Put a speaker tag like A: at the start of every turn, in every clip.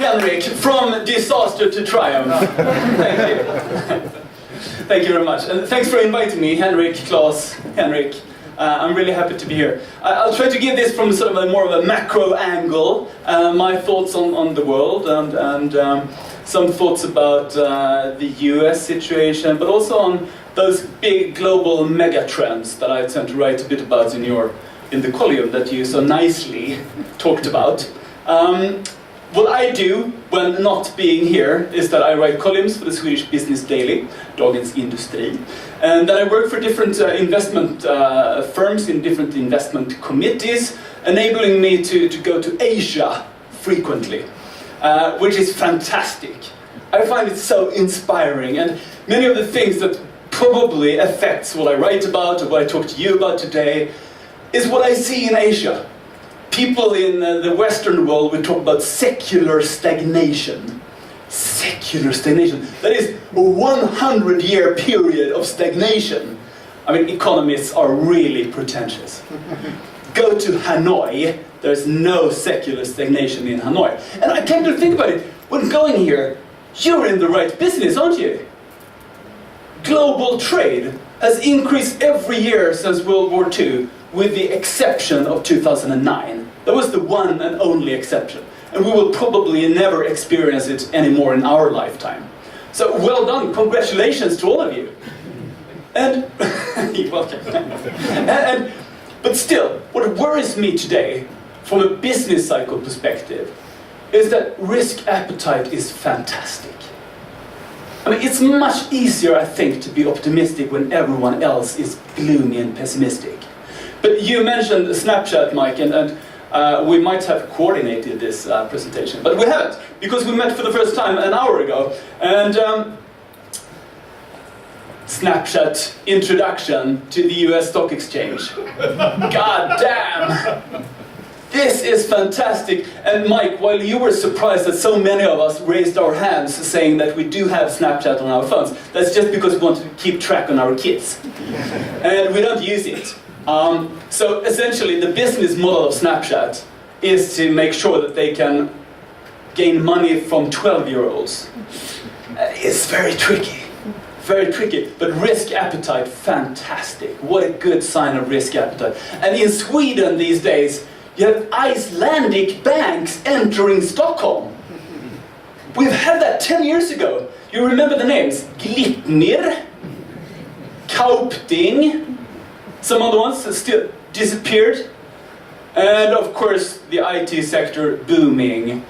A: Henrik, from disaster to triumph. Thank you. Thank you very much. And thanks for inviting me, Henrik, Claes, Henrik. I'm really happy to be here. I'll try to give this from sort of a more of a macro angle, my thoughts on the world and some thoughts about the US situation, but also on those big global mega trends that I tend to write a bit about in the column that you so nicely talked about. What I do when not being here is that I write columns for the Swedish Business Daily, Dagens Industri, and then I work for different investment firms in different investment committees, enabling me to go to Asia frequently, which is fantastic. I find it so inspiring, and many of the things that probably affects what I write about or what I talk to you about today is what I see in Asia. People in the Western world will talk about secular stagnation. Secular stagnation. That is a 100-year period of stagnation. I mean, economists are really pretentious. Go to Hanoi, there's no secular stagnation in Hanoi. And I came to think about it, when going here, you're in the right business, aren't you? Global trade has increased every year since World War II, with the exception of 2009. That was the one and only exception. And we will probably never experience it anymore in our lifetime. So well done, congratulations to all of you. And, you're welcome. But still, what worries me today, from a business cycle perspective, is that risk appetite is fantastic. I mean, it's much easier, I think, to be optimistic when everyone else is gloomy and pessimistic. But you mentioned Snapchat, Mike, and we might have coordinated this presentation, but we haven't, because we met for the first time an hour ago. And Snapchat introduction to the US stock exchange. God damn! This is fantastic. And Mike, while you were surprised that so many of us raised our hands saying that we do have Snapchat on our phones, that's just because we want to keep track on our kids. And we don't use it. So essentially the business model of Snapchat is to make sure that they can gain money from 12-year-olds. It's very tricky. Very tricky, but risk appetite, fantastic. What a good sign of risk appetite. And in Sweden these days, you have Icelandic banks entering Stockholm. We've had that 10 years ago. You remember the names? Glitnir, Kaupting, some other ones that still disappeared. And of course, the IT sector booming.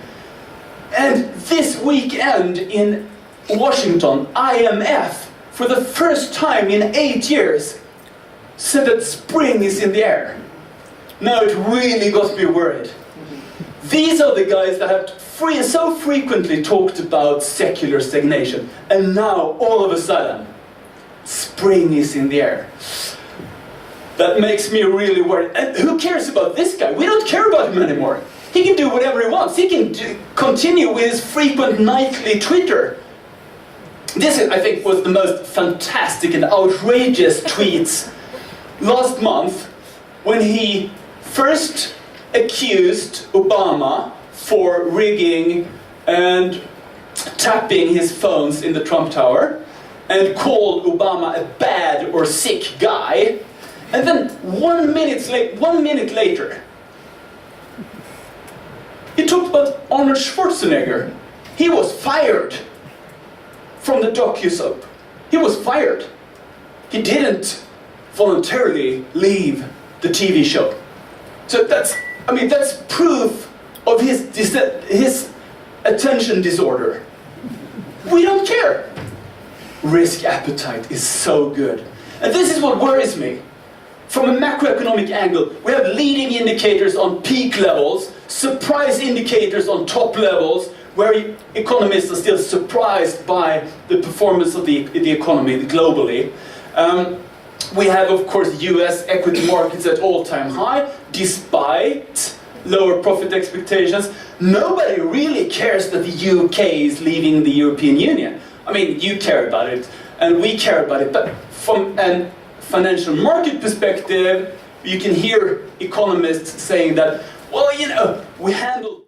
A: And this weekend in Washington, IMF, for the first time in 8 years, said that spring is in the air. Now it really got me worried. These are the guys that have so frequently talked about secular stagnation, and now, all of a sudden, spring is in the air. That makes me really worried. And who cares about this guy? We don't care about him anymore. He can do whatever he wants. He can continue with his frequent nightly Twitter. This, I think, was the most fantastic and outrageous tweets last month, when he first accused Obama for rigging and tapping his phones in the Trump Tower, and called Obama a bad or sick guy. And then 1 minute later, he talked about Arnold Schwarzenegger. He was fired from the docu-soap. He was fired. He didn't voluntarily leave the TV show. So that's proof of his attention disorder. We don't care. Risk appetite is so good. And this is what worries me. From a macroeconomic angle, we have leading indicators on peak levels, surprise indicators on top levels, where economists are still surprised by the performance of the economy globally. We have, of course, US equity markets at all-time high, despite lower profit expectations. Nobody really cares that the UK is leaving the European Union. I mean, you care about it, and we care about it, but from a financial market perspective, you can hear economists saying that, well, you know, we handle